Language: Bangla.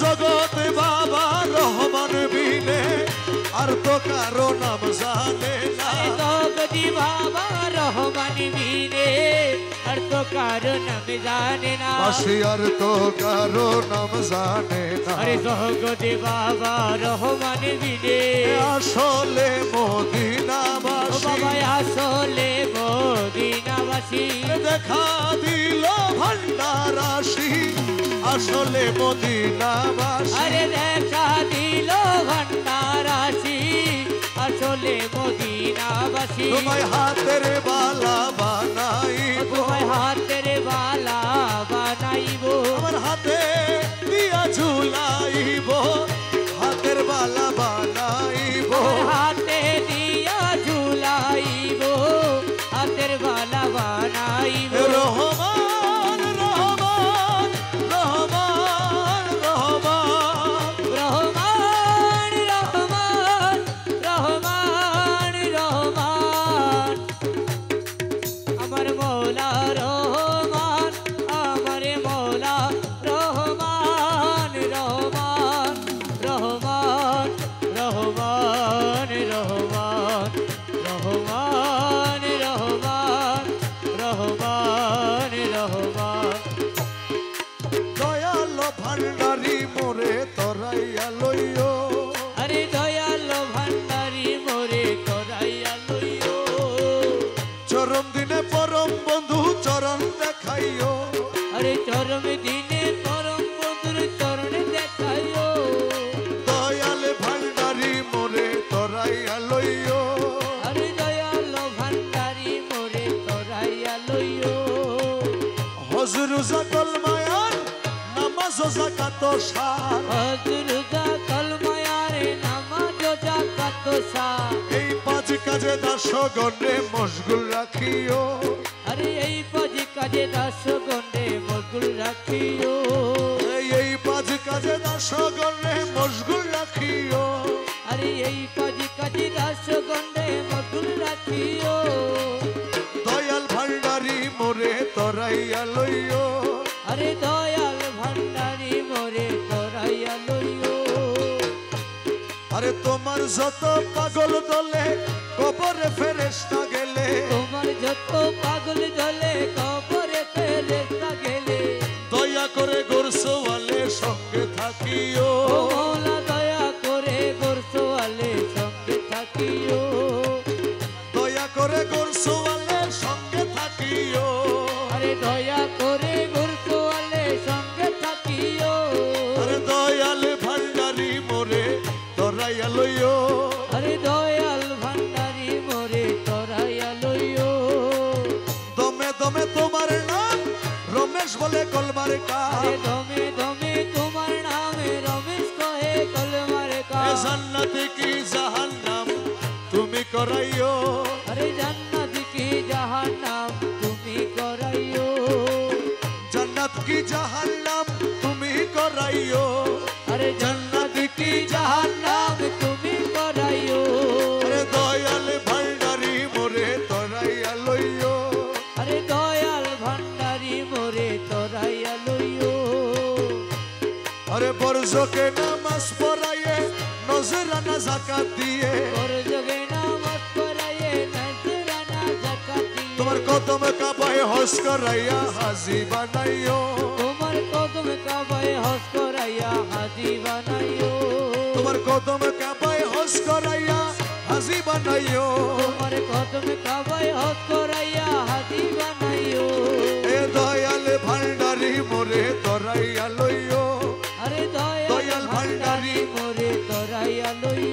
জগতে বাবা রহমান বিনে আর তো কারো নাম জানে না জগতি বাবা রহমান বিনে আর তো কারো নাম জানে না বাসি আর তো কারো নাম জানে না আরে জগতি বাবা রহমান বিনে আসলে মদিনাবাসী বাবা আসলে মদিনাবাসী দেখা দিল ভান্ডারাসী আসলে মদিনাবাসী আরে দেখা দিল ভান্ডারাসী আসলে মদিনাবাসী তোমায় হাতের বালা বানাইব তোমায় হাতের বালা বানাইব আমার হাতে দিয়া ঝুলাইব হাতের বালা বানাইব হাতে দিয়া ঝুলাইব হাতের বালা বানাইব রহমান রহমান রহমান রহমান রহমান রহমান রহমান রহমান আমার মৌলা রহমান আমার মৌলা রহমান রহমান রহমান রহমান রহমান রহমান রহমান রহমান রহমান দয়াল ভান্ডারি মোরে তরাইয়া লইও আরে দয়াল ভান্ডারি মোরে তোরাইয়া লইও চরম দিনে পরম বন্ধু চরণ দেখাইও আরে চরম দিনে পরম বন্ধুর চরণে দেখাইও দয়াল ভান্ডারি মোরে তরাইয়া লইও আরে দয়াল ভান্ডারি মোরে তোরাইয়া লইও হজুর জাকল মায়ার নামাজ জাকাত সার হযরতা কলমায়ারে নামাজ জাকাত সা এই পাঁচ কাজে দাসগণে মশগুল রাখিও আরে এই পাঁচ কাজে দাস গণ্ডে মশগুল রাখিও এই পাঁচ কাজে দাসগণে মশগুল রাখিও আরে এই পাঁচ কাজে দাস গণ্ডে মশগুল রাখিও দয়াল ভান্ডারি মোরে তরাইয়া লইও আরে দয়াল ভান্ডারি মোরে তোরাইয়া লইও আরে তোমার যত পাগল দলে কবরে ফেরেশতা গেলে তোমার যত পাগল দলে কবরে ফেরেশতা গেলে দয়া করে গোরসওয়ালে সঙ্গে থাকিও ও মওলা দয়া করে গোরসওয়ালে সঙ্গে থাকিও দয়া করে গোরসওয়ালে সঙ্গে থাকিও আরে দয়া করে গোরসওয়ালে সঙ্গে থাকিও আরে দয়াল ভান্ডারি মোরে তরাইয়া লইও আরে দয়াল ভান্ডারি মোরে তোরাইয়া লইও দমে দমে তোমার নাম রমেশ বলে কলমার কাজ আরে দমে দমে তোমার নামে রমেশ কহে কলমার এ কাজ জান্নাতে কি জাহান্নাম তুমি করাইও আরে জান্নাত কি জাহান্নাম তুমি করাইও জান্নাত কি জাহান্নাম তুমি করাইও আরে জান্নাত কি জাহান্নাম তুমি করাইও আরে দয়াল ভান্ডারি মোরে তরাইয়া লইও আরে দয়াল ভান্ডারি মোরে তোরাইয়া লইও আরে বরজকে নামাজ পড়াইয়ে নজরানা যাকাত দিয়ে ওর যোগে নামাজ পড়াইয়ে নজরানা যাকাত দিয়ে তোমার কদম কাবায় হজ করাইয়া হাজি বানাইও তোমার কদম কাবায় হজ করাইয়া হাজি বানাইও তোমার কদম কাবায় হজ করাইয়া হাজি বানাইও তোমার কদম কাবায় হজ করাইয়া হাজি বানাইও এ দয়াল ভান্ডারি মোরে তরাইয়া লইও আরে দয়াল ভান্ডারি মোরে তোরাইয়া লইও